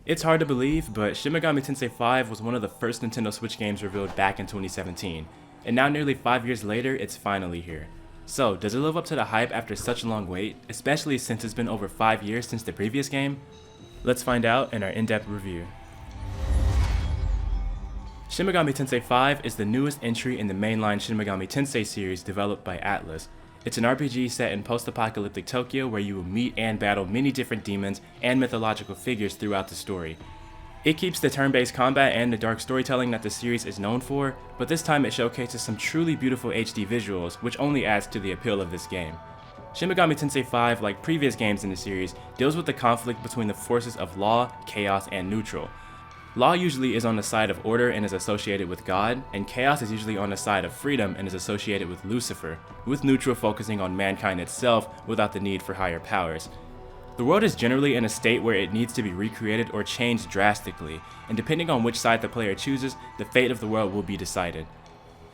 It's hard to believe, but Shin Megami Tensei V was one of the first Nintendo Switch games revealed back in 2017, and now nearly 5 years later, it's finally here. So, does it live up to the hype after such a long wait, especially since it's been over 5 years since the previous game? Let's find out in our in-depth review. Shin Megami Tensei V is the newest entry in the mainline Shin Megami Tensei series developed by Atlus. It's an RPG set in post-apocalyptic Tokyo where you will meet and battle many different demons and mythological figures throughout the story. It keeps the turn-based combat and the dark storytelling that the series is known for, but this time it showcases some truly beautiful HD visuals, which only adds to the appeal of this game. Shin Megami Tensei V, like previous games in the series, deals with the conflict between the forces of law, chaos, and neutral. Law usually is on the side of order and is associated with God, and chaos is usually on the side of freedom and is associated with Lucifer, with neutral focusing on mankind itself without the need for higher powers. The world is generally in a state where it needs to be recreated or changed drastically, and depending on which side the player chooses, the fate of the world will be decided.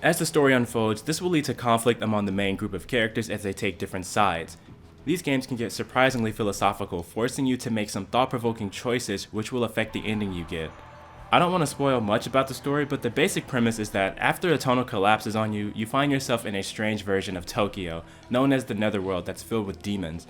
As the story unfolds, this will lead to conflict among the main group of characters as they take different sides. These games can get surprisingly philosophical, forcing you to make some thought-provoking choices which will affect the ending you get. I don't want to spoil much about the story, but the basic premise is that after a tunnel collapses on you, you find yourself in a strange version of Tokyo, known as the Netherworld, that's filled with demons.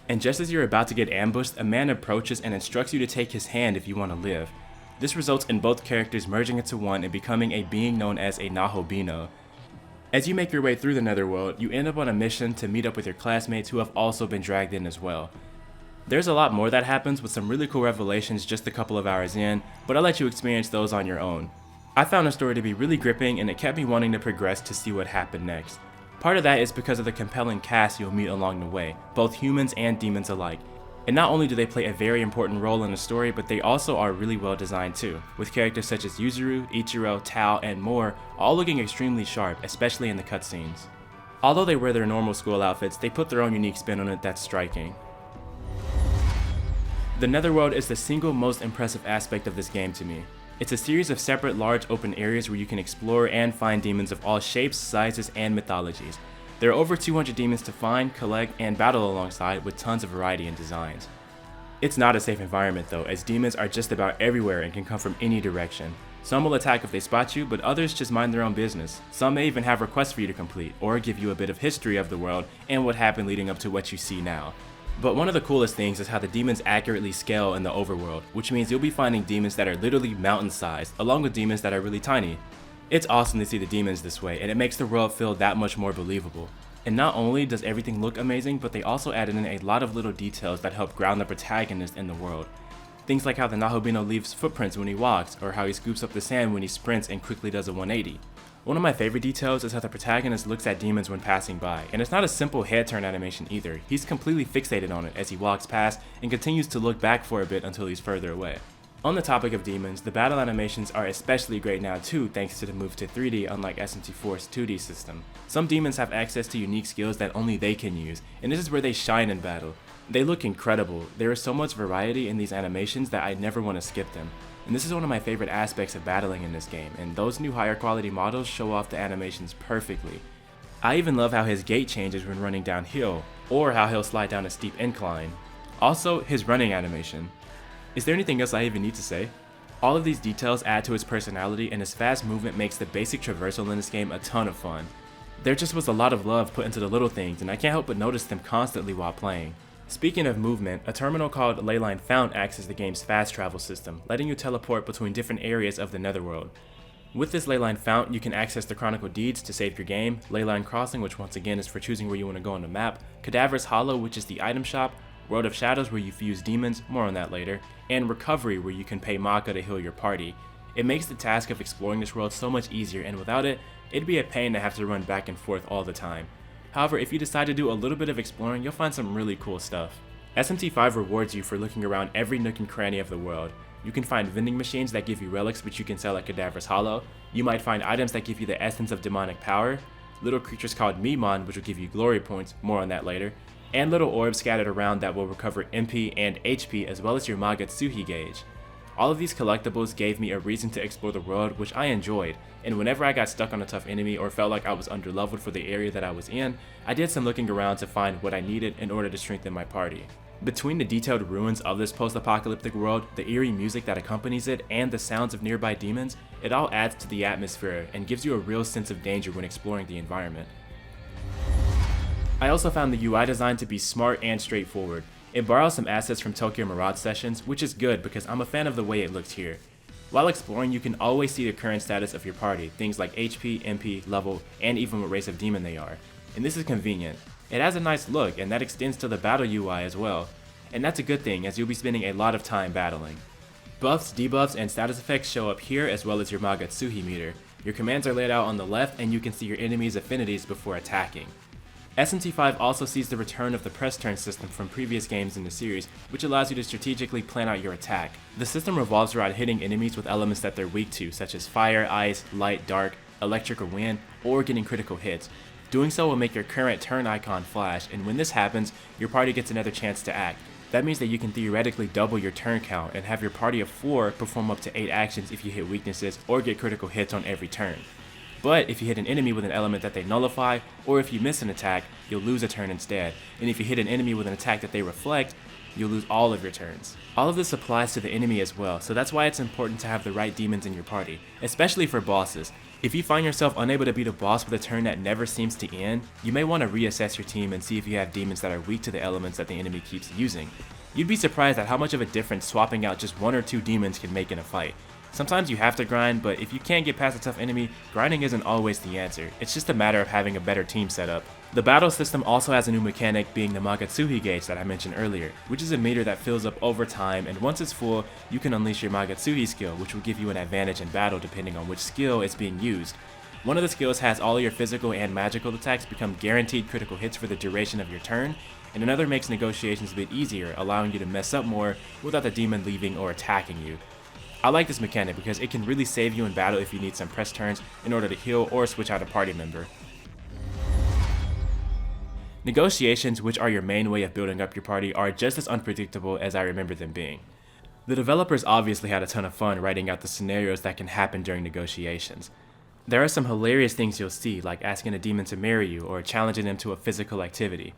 And just as you're about to get ambushed, a man approaches and instructs you to take his hand if you want to live. This results in both characters merging into one and becoming a being known as a Nahobino. As you make your way through the Netherworld, you end up on a mission to meet up with your classmates who have also been dragged in as well. There's a lot more that happens with some really cool revelations just a couple of hours in, but I'll let you experience those on your own. I found the story to be really gripping and it kept me wanting to progress to see what happened next. Part of that is because of the compelling cast you'll meet along the way, both humans and demons alike. And not only do they play a very important role in the story, but they also are really well designed too, with characters such as Yuzuru, Ichiro, Tao, and more, all looking extremely sharp, especially in the cutscenes. Although they wear their normal school outfits, they put their own unique spin on it that's striking. The Netherworld is the single most impressive aspect of this game to me. It's a series of separate large open areas where you can explore and find demons of all shapes, sizes, and mythologies. There are over 200 demons to find, collect, and battle alongside with tons of variety in designs. It's not a safe environment though, as demons are just about everywhere and can come from any direction. Some will attack if they spot you, but others just mind their own business. Some may even have requests for you to complete, or give you a bit of history of the world and what happened leading up to what you see now. But one of the coolest things is how the demons accurately scale in the overworld, which means you'll be finding demons that are literally mountain-sized, along with demons that are really tiny. It's awesome to see the demons this way, and it makes the world feel that much more believable. And not only does everything look amazing, but they also added in a lot of little details that help ground the protagonist in the world. Things like how the Nahobino leaves footprints when he walks, or how he scoops up the sand when he sprints and quickly does a 180. One of my favorite details is how the protagonist looks at demons when passing by, and it's not a simple head turn animation either. He's completely fixated on it as he walks past and continues to look back for a bit until he's further away. On the topic of demons, the battle animations are especially great now too thanks to the move to 3D unlike SMT4's 2D system. Some demons have access to unique skills that only they can use, and this is where they shine in battle. They look incredible. There is so much variety in these animations that I never want to skip them. And this is one of my favorite aspects of battling in this game, and those new higher quality models show off the animations perfectly. I even love how his gait changes when running downhill, or how he'll slide down a steep incline. Also, his running animation. Is there anything else I even need to say? All of these details add to his personality, and his fast movement makes the basic traversal in this game a ton of fun. There just was a lot of love put into the little things, and I can't help but notice them constantly while playing. Speaking of movement, a terminal called Leyline Fount acts as the game's fast travel system, letting you teleport between different areas of the Netherworld. With this Leyline Fount, you can access the Chronicle Deeds to save your game, Leyline Crossing, which once again is for choosing where you want to go on the map, Cadaver's Hollow, which is the item shop, World of Shadows, where you fuse demons, more on that later, and Recovery, where you can pay Maka to heal your party. It makes the task of exploring this world so much easier, and without it, it'd be a pain to have to run back and forth all the time. However, if you decide to do a little bit of exploring, you'll find some really cool stuff. SMT5 rewards you for looking around every nook and cranny of the world. You can find vending machines that give you relics which you can sell at Cadaver's Hollow. You might find items that give you the essence of demonic power, little creatures called Mimon which will give you glory points, more on that later, and little orbs scattered around that will recover MP and HP as well as your Magatsuhi gauge. All of these collectibles gave me a reason to explore the world, which I enjoyed, and whenever I got stuck on a tough enemy or felt like I was underleveled for the area that I was in, I did some looking around to find what I needed in order to strengthen my party. Between the detailed ruins of this post-apocalyptic world, the eerie music that accompanies it, and the sounds of nearby demons, it all adds to the atmosphere and gives you a real sense of danger when exploring the environment. I also found the UI design to be smart and straightforward. It borrows some assets from Tokyo Mirage Sessions, which is good because I'm a fan of the way it looks here. While exploring, you can always see the current status of your party, things like HP, MP, level, and even what race of demon they are. And this is convenient. It has a nice look, and that extends to the battle UI as well. And that's a good thing, as you'll be spending a lot of time battling. Buffs, debuffs, and status effects show up here, as well as your Magatsuhi meter. Your commands are laid out on the left, and you can see your enemy's affinities before attacking. SMT5 also sees the return of the press turn system from previous games in the series, which allows you to strategically plan out your attack. The system revolves around hitting enemies with elements that they're weak to, such as fire, ice, light, dark, electric, or wind, or getting critical hits. Doing so will make your current turn icon flash, and when this happens, your party gets another chance to act. That means that you can theoretically double your turn count and have your party of 4 perform up to 8 actions if you hit weaknesses or get critical hits on every turn. But if you hit an enemy with an element that they nullify, or if you miss an attack, you'll lose a turn instead. And if you hit an enemy with an attack that they reflect, you'll lose all of your turns. All of this applies to the enemy as well, so that's why it's important to have the right demons in your party, especially for bosses. If you find yourself unable to beat a boss with a turn that never seems to end, you may want to reassess your team and see if you have demons that are weak to the elements that the enemy keeps using. You'd be surprised at how much of a difference swapping out just 1 or 2 demons can make in a fight. Sometimes you have to grind, but if you can't get past a tough enemy, grinding isn't always the answer. It's just a matter of having a better team setup. The battle system also has a new mechanic, being the Magatsuhi gauge that I mentioned earlier, which is a meter that fills up over time, and once it's full, you can unleash your Magatsuhi skill, which will give you an advantage in battle depending on which skill is being used. One of the skills has all of your physical and magical attacks become guaranteed critical hits for the duration of your turn, and another makes negotiations a bit easier, allowing you to mess up more without the demon leaving or attacking you. I like this mechanic because it can really save you in battle if you need some press turns in order to heal or switch out a party member. Negotiations, which are your main way of building up your party, are just as unpredictable as I remember them being. The developers obviously had a ton of fun writing out the scenarios that can happen during negotiations. There are some hilarious things you'll see, like asking a demon to marry you or challenging them to a physical activity.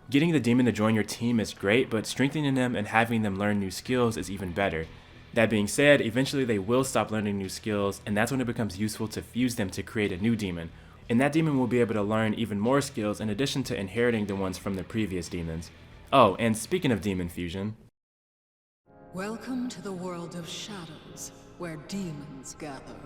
Getting the demon to join your team is great, but strengthening them and having them learn new skills is even better. That being said, eventually they will stop learning new skills, and that's when it becomes useful to fuse them to create a new demon. And that demon will be able to learn even more skills in addition to inheriting the ones from the previous demons. Oh, and speaking of demon fusion... Welcome to the world of shadows, where demons gather.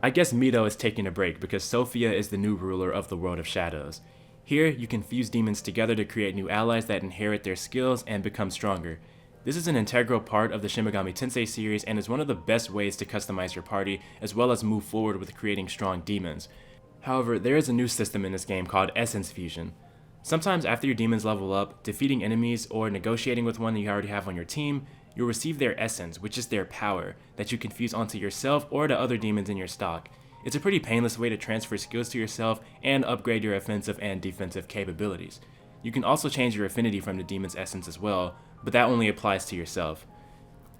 I guess Mito is taking a break because Sophia is the new ruler of the world of shadows. Here, you can fuse demons together to create new allies that inherit their skills and become stronger. This is an integral part of the Shin Megami Tensei series and is one of the best ways to customize your party, as well as move forward with creating strong demons. However, there is a new system in this game called Essence Fusion. Sometimes after your demons level up, defeating enemies or negotiating with one that you already have on your team, you'll receive their essence, which is their power, that you can fuse onto yourself or to other demons in your stock. It's a pretty painless way to transfer skills to yourself and upgrade your offensive and defensive capabilities. You can also change your affinity from the demon's essence as well, but that only applies to yourself.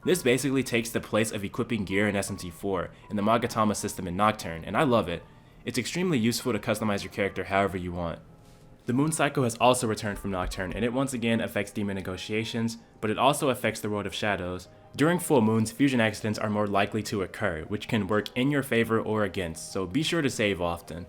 This basically takes the place of equipping gear in SMT4 and the Magatama system in Nocturne, and I love it. It's extremely useful to customize your character however you want. The moon cycle has also returned from Nocturne, and it once again affects demon negotiations, but it also affects the world of shadows. During full moons, fusion accidents are more likely to occur, which can work in your favor or against, so be sure to save often.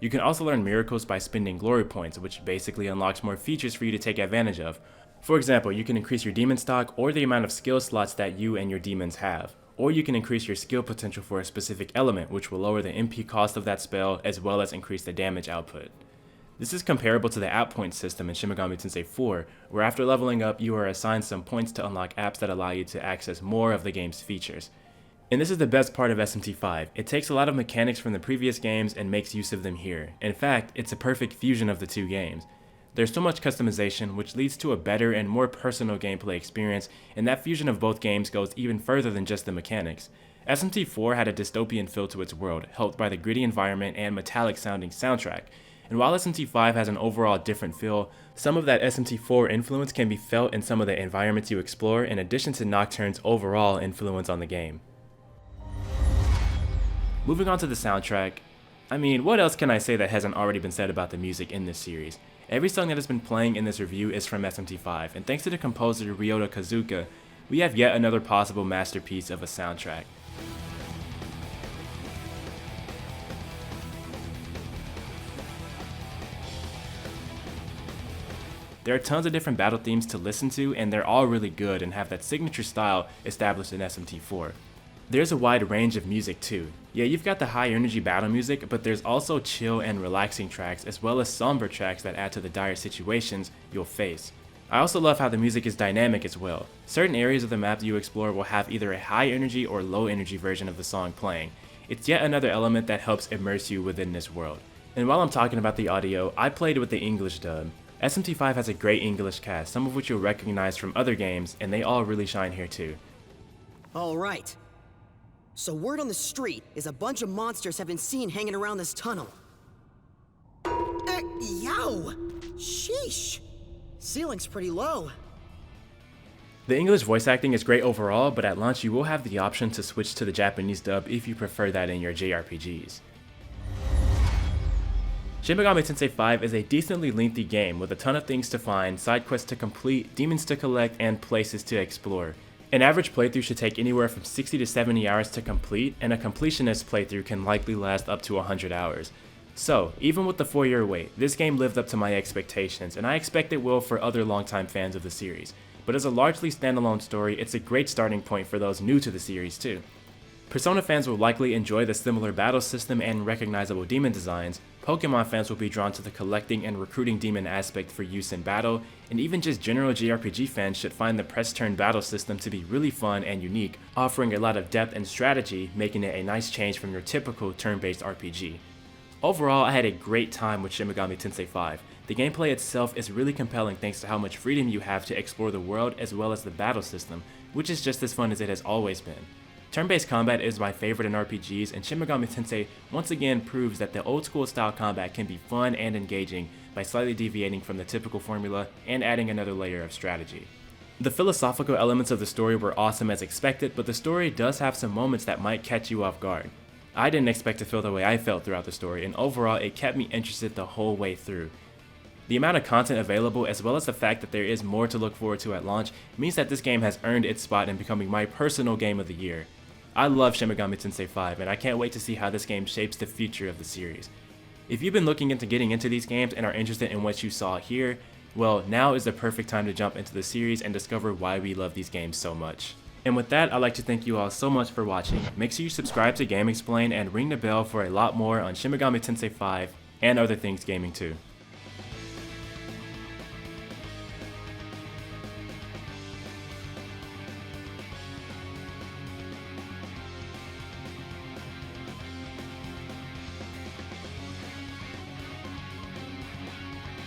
You can also learn miracles by spending glory points, which basically unlocks more features for you to take advantage of. For example, you can increase your demon stock or the amount of skill slots that you and your demons have. Or you can increase your skill potential for a specific element, which will lower the MP cost of that spell as well as increase the damage output. This is comparable to the app point system in Shin Megami Tensei IV, where after leveling up you are assigned some points to unlock apps that allow you to access more of the game's features. And this is the best part of SMT5. It takes a lot of mechanics from the previous games and makes use of them here. In fact, it's a perfect fusion of the two games. There's so much customization, which leads to a better and more personal gameplay experience, and that fusion of both games goes even further than just the mechanics. SMT4 had a dystopian feel to its world, helped by the gritty environment and metallic sounding soundtrack. And while SMT5 has an overall different feel, some of that SMT4 influence can be felt in some of the environments you explore, in addition to Nocturne's overall influence on the game. Moving on to the soundtrack, I mean, what else can I say that hasn't already been said about the music in this series? Every song that has been playing in this review is from SMT5, and thanks to the composer Ryota Kazuka, we have yet another possible masterpiece of a soundtrack. There are tons of different battle themes to listen to, and they're all really good and have that signature style established in SMT4. There's a wide range of music too. Yeah, you've got the high energy battle music, but there's also chill and relaxing tracks as well as somber tracks that add to the dire situations you'll face. I also love how the music is dynamic as well. Certain areas of the map that you explore will have either a high energy or low energy version of the song playing. It's yet another element that helps immerse you within this world. And while I'm talking about the audio, I played with the English dub. SMT5 has a great English cast, some of which you'll recognize from other games, and they all really shine here too. Alright. So word on the street is a bunch of monsters have been seen hanging around this tunnel. Yow! Sheesh! Ceiling's pretty low. The English voice acting is great overall, but at launch you will have the option to switch to the Japanese dub if you prefer that in your JRPGs. Shin Megami Tensei V is a decently lengthy game with a ton of things to find, side quests to complete, demons to collect, and places to explore. An average playthrough should take anywhere from 60 to 70 hours to complete, and a completionist playthrough can likely last up to 100 hours. So, even with the 4-year wait, this game lived up to my expectations, and I expect it will for other longtime fans of the series. But as a largely standalone story, it's a great starting point for those new to the series too. Persona fans will likely enjoy the similar battle system and recognizable demon designs, Pokemon fans will be drawn to the collecting and recruiting demon aspect for use in battle, and even just general JRPG fans should find the press turn battle system to be really fun and unique, offering a lot of depth and strategy, making it a nice change from your typical turn-based RPG. Overall, I had a great time with Shin Megami Tensei V. The gameplay itself is really compelling thanks to how much freedom you have to explore the world as well as the battle system, which is just as fun as it has always been. Turn-based combat is my favorite in RPGs, and Shin Megami Tensei once again proves that the old school style combat can be fun and engaging by slightly deviating from the typical formula and adding another layer of strategy. The philosophical elements of the story were awesome as expected, but the story does have some moments that might catch you off guard. I didn't expect to feel the way I felt throughout the story, and overall it kept me interested the whole way through. The amount of content available, as well as the fact that there is more to look forward to at launch, means that this game has earned its spot in becoming my personal game of the year. I love Shin Megami Tensei V, and I can't wait to see how this game shapes the future of the series. If you've been looking into getting into these games and are interested in what you saw here, well, now is the perfect time to jump into the series and discover why we love these games so much. And with that, I'd like to thank you all so much for watching. Make sure you subscribe to GameXplain and ring the bell for a lot more on Shin Megami Tensei V and other things gaming too.